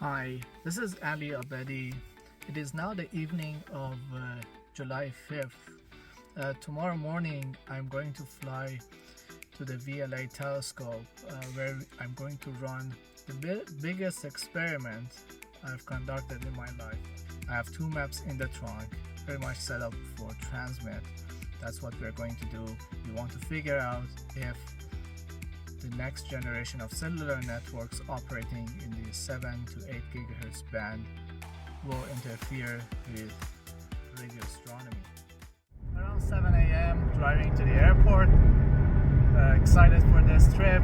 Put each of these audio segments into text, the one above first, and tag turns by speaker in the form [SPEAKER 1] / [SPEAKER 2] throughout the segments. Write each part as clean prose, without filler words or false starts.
[SPEAKER 1] Hi, this is Ali Abedi. It is now the evening of July 5th. Tomorrow morning, I'm going to fly to the VLA telescope where I'm going to run the biggest experiment I've conducted in my life. I have two maps in the trunk, very much set up for transmit. That's what we're going to do. We want to figure out if the next generation of cellular networks operating in the 7 to 8 gigahertz band will interfere with radio astronomy. Around 7 a.m. driving to the airport, excited for this trip.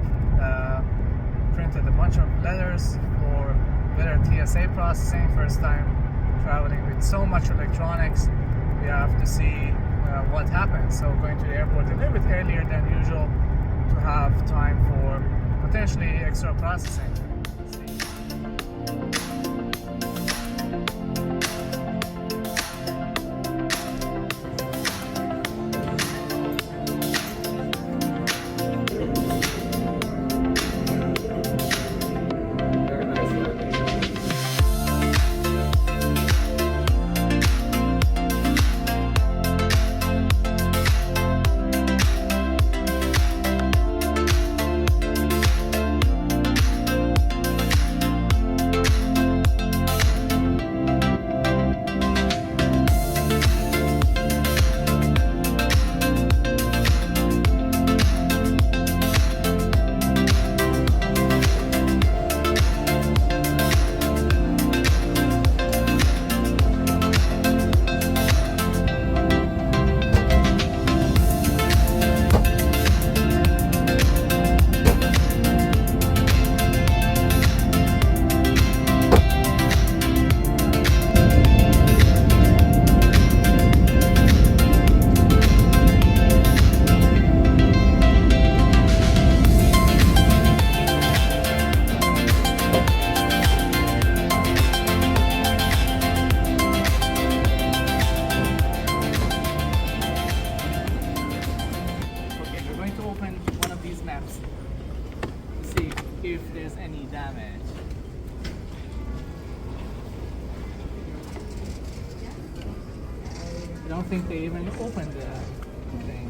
[SPEAKER 1] Printed a bunch of letters for better TSA processing. First time traveling with so much electronics. We have to see what happens. So going to the airport a little bit earlier than usual to have time for potentially extra processing. Maps to see if there's any damage. I don't think they even opened the thing.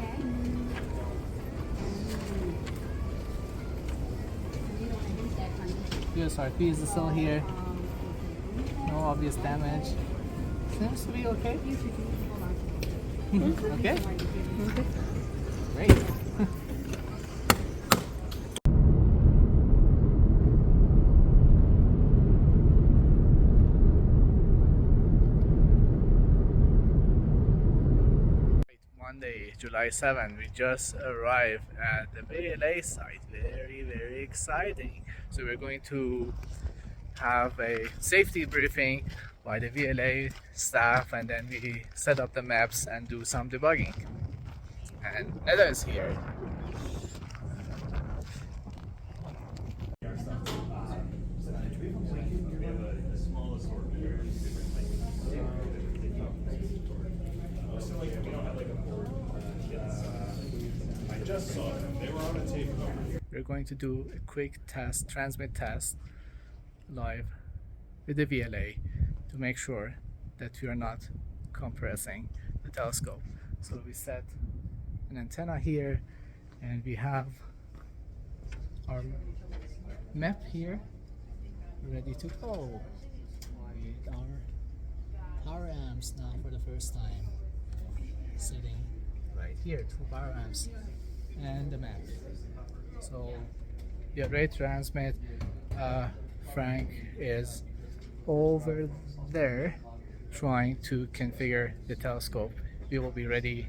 [SPEAKER 1] USRP is still here. No obvious damage. Seems to be okay. Okay. Great. Monday, July 7th, we just arrived at the VLA site. Very exciting. So we're going to have a safety briefing by the VLA staff, and then we set up the maps and do some debugging. And Neda is here. We're going to do a quick test, transmit test live with the VLA to make sure that we are not compressing the telescope. So we set an antenna here and we have our map here ready to go with our power amps now for the first time. Sitting right here, 2 power amps and the map. So yeah, ready to transmit. Frank is over there trying to configure the telescope. We will be ready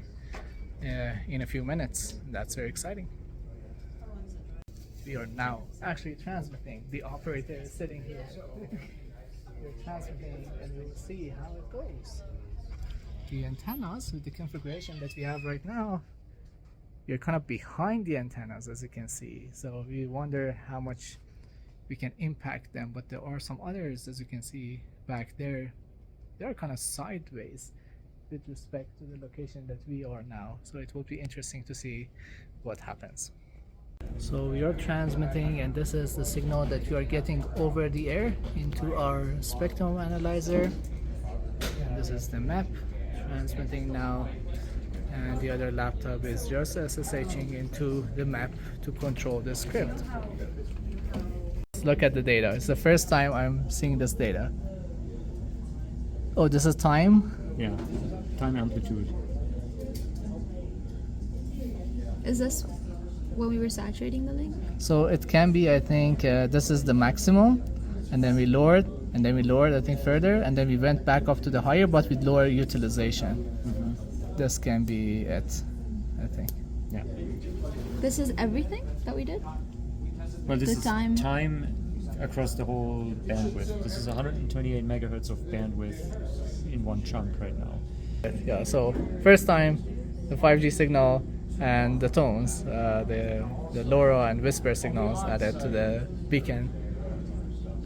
[SPEAKER 1] in a few minutes. That's very exciting. We are now actually transmitting. The operator is sitting here. We're transmitting and we'll see how it goes. The antennas with the configuration that we have right now, you're kind of behind the antennas, as you can see. So we wonder how much we can impact them, but there are some others, as you can see back there, they're kind of sideways with respect to the location that we are now. So it will be interesting to see what happens. So we are transmitting, and this is the signal that you are getting over the air into our spectrum analyzer. And this is the map transmitting now, and the other laptop is just SSHing into the map to control the script. Let's look at the data. It's the first time I'm seeing this data. Oh, this is time?
[SPEAKER 2] Yeah, time amplitude.
[SPEAKER 3] Is this when we were saturating the link?
[SPEAKER 1] So it can be, I think, this is the maximum, and then we lowered, and then we lowered, I think, further, and then we went back up to the higher, but with lower utilization. This can be it, I think.
[SPEAKER 2] Yeah.
[SPEAKER 3] This is everything that we did?
[SPEAKER 2] Well, this
[SPEAKER 3] The
[SPEAKER 2] is
[SPEAKER 3] time-
[SPEAKER 2] time across the whole bandwidth. This is 128 megahertz of bandwidth in one chunk right now.
[SPEAKER 1] Yeah, so first time the 5G signal and the tones, the LoRa and whisper signals added to the beacon.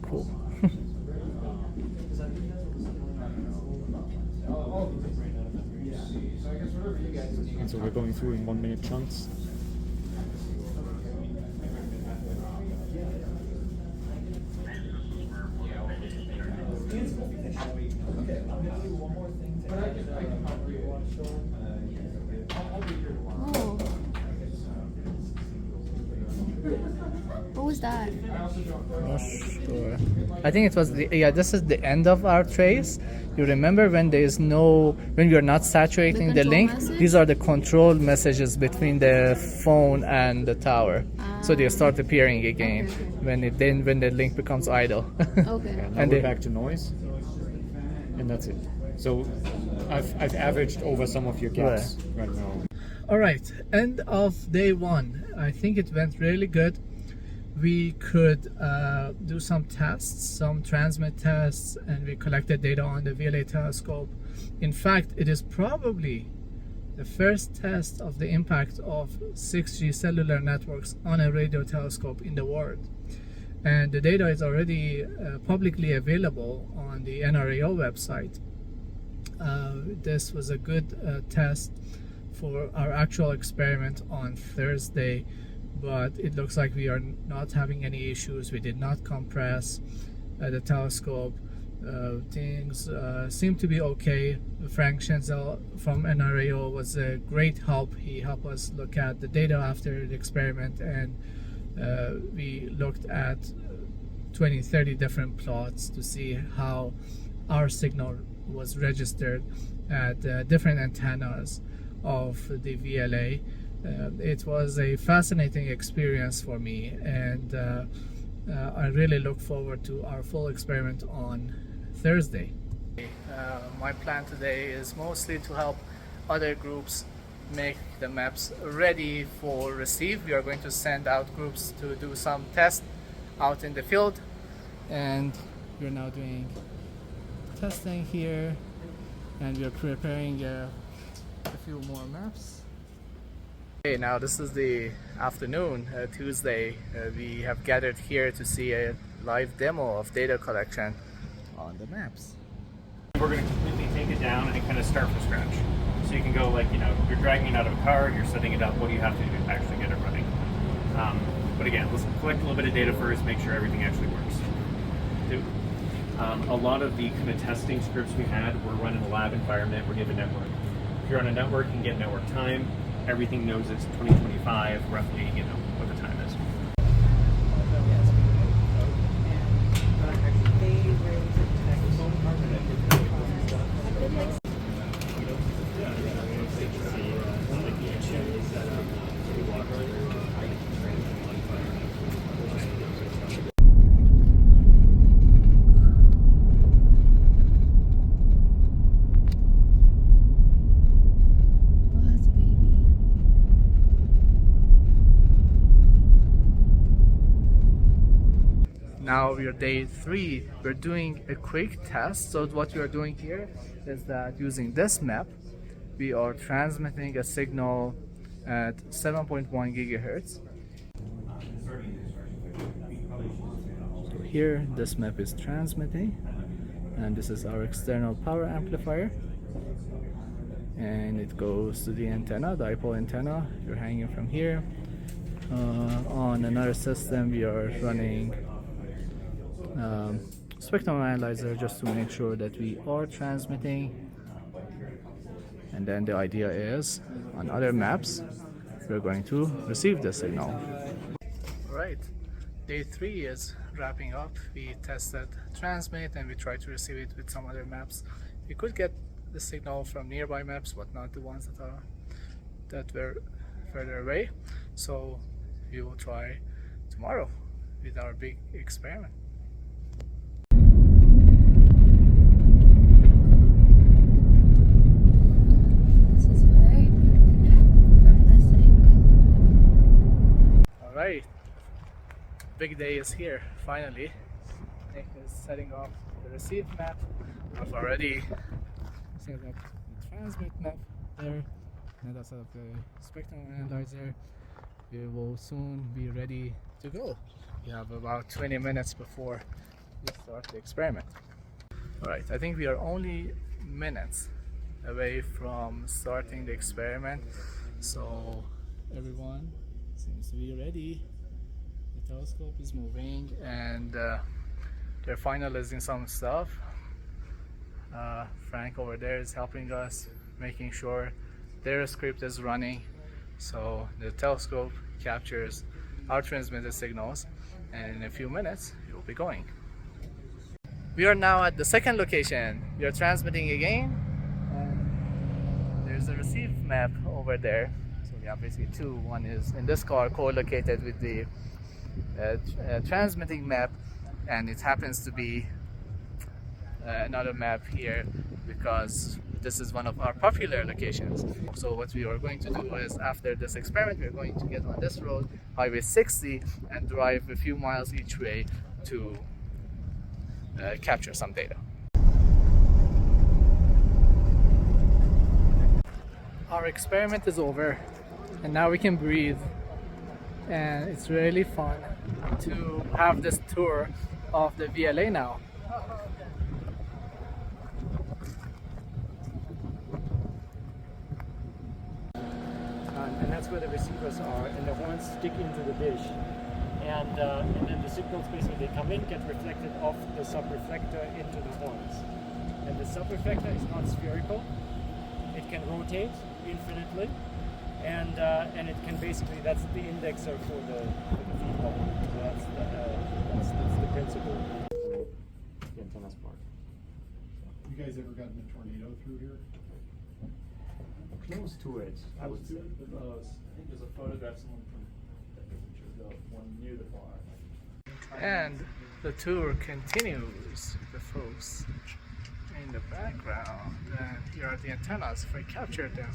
[SPEAKER 1] Cool.
[SPEAKER 2] And so we're going through in 1 minute chunks.
[SPEAKER 3] Oh. What was that?
[SPEAKER 1] Not sure. I think it was this is the end of our trace. You remember when we are not saturating the
[SPEAKER 3] control
[SPEAKER 1] link,
[SPEAKER 3] message?
[SPEAKER 1] these are the control messages between the phone and the tower. So they start appearing again when the link becomes idle.
[SPEAKER 3] Okay.
[SPEAKER 2] Now
[SPEAKER 1] And
[SPEAKER 2] we're
[SPEAKER 1] they-
[SPEAKER 2] back to noise, and that's it. So I've averaged over some of your gaps right now.
[SPEAKER 1] All right, end of day one. I think it went really good. We could do some tests, some transmit tests, and we collected data on the VLA telescope. In fact, it is probably the first test of the impact of 6G cellular networks on a radio telescope in the world. And the data is already publicly available on the NRAO website. This was a good test for our actual experiment on Thursday, but it looks like we are not having any issues. We did not compress the telescope. Things seem to be okay. Frank Schenzel from NRAO was a great help. He helped us look at the data after the experiment, and we looked at 20-30 different plots to see how our signal was registered at different antennas of the VLA. It was a fascinating experience for me, and I really look forward to our full experiment on Thursday. My plan today is mostly to help other groups make the maps ready for receive. We are going to send out groups to do some tests out in the field, and we're now doing testing here, and we are preparing a few more maps. Okay, now this is the afternoon, Tuesday. We have gathered here to see a live demo of data collection on the maps.
[SPEAKER 2] We're going to completely take it down and kind of start from scratch. So you can go like, you're dragging it out of a car, you're setting it up, what do you have to do to actually get it running? But again, let's collect a little bit of data first, make sure everything actually works. A lot of the kind of testing scripts we had were run in a lab environment, we're given network. If you're on a network, you can get network time. Everything knows it's 2025, roughly, what the time is.
[SPEAKER 1] Now we are day 3. We're doing a quick test. So what we are doing here is that using this map, we are transmitting a signal at 7.1 gigahertz. So here, this map is transmitting, and this is our external power amplifier. And it goes to the antenna, the dipole antenna. You're hanging from here. On another system, we are running spectrum analyzer just to make sure that we are transmitting. And then the idea is on other maps, we're going to receive the signal. Right, day 3 is wrapping up. We tested transmit and we tried to receive it with some other maps. We could get the signal from nearby maps, but not the ones that were further away. So we will try tomorrow with our big experiment.
[SPEAKER 3] This is very beautiful from this angle.
[SPEAKER 1] Alright, big day is here finally. Nick is setting up the receive map. I've already set up the transmit map there. And that's up the spectrum analyzer. We will soon be ready to go. We have about 20 minutes before we start the experiment. Alright, I think we are only minutes away from starting the experiment. So everyone seems to be ready. The telescope is moving and they're finalizing some stuff. Frank over there is helping us, making sure their script is running, so the telescope captures our transmitted signals, and in a few minutes it will be going. We are now at the second location. We are transmitting again, and there's a receive map over there. So we have basically two. One is in this car co-located with the transmitting map, and it happens to be another map here because this is one of our popular locations. So what we are going to do is, after this experiment, we're going to get on this road, Highway 60, and drive a few miles each way to capture some data. Our experiment is over and now we can breathe, and it's really fun to have this tour of the VLA now.
[SPEAKER 4] And that's where the receivers are, and the horns stick into the dish, and then the signals, basically they come in, get reflected off the subreflector into the horns. And the subreflector is not spherical; it can rotate infinitely, and it can basically, that's the indexer for the feedback. So that's the principle. The antenna's part.
[SPEAKER 5] You guys ever gotten a tornado through here?
[SPEAKER 4] Close to it, I would say.
[SPEAKER 1] I think there's a photograph someone took the one near the bar. And the tour continues. The folks in the background, and here are the antennas if I captured them,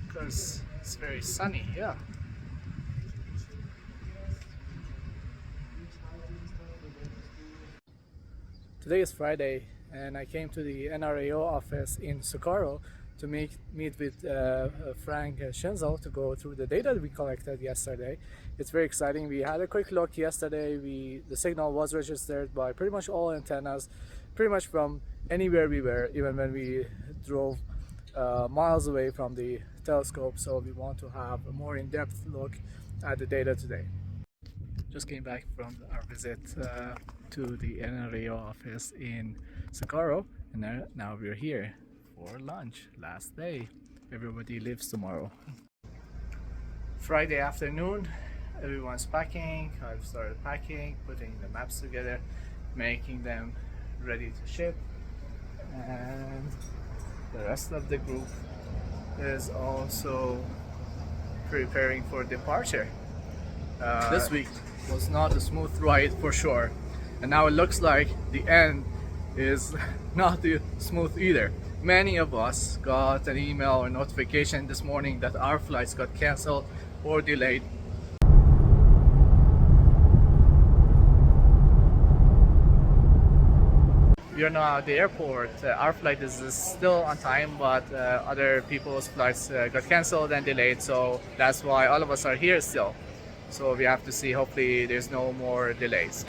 [SPEAKER 1] because it's very sunny. Yeah. Today is Friday, and I came to the NRAO office in Socorro to meet with Frank Schinzel to go through the data that we collected yesterday. It's very exciting. We had a quick look yesterday. The signal was registered by pretty much all antennas, pretty much from anywhere we were, even when we drove miles away from the telescope. So we want to have a more in-depth look at the data today. Just came back from our visit to the NRAO office in Socorro, and now we're here for lunch. Last day. Everybody leaves tomorrow. Friday afternoon, everyone's packing. I've started packing, putting the maps together, making them ready to ship, and the rest of the group is also preparing for departure. This week was not a smooth ride for sure, and now it looks like the end is not smooth either. Many of us got an email or notification this morning that our flights got cancelled or delayed. We are now at the airport. Our flight is still on time, but other people's flights got cancelled and delayed, so that's why all of us are here still. So we have to see, hopefully there's no more delays.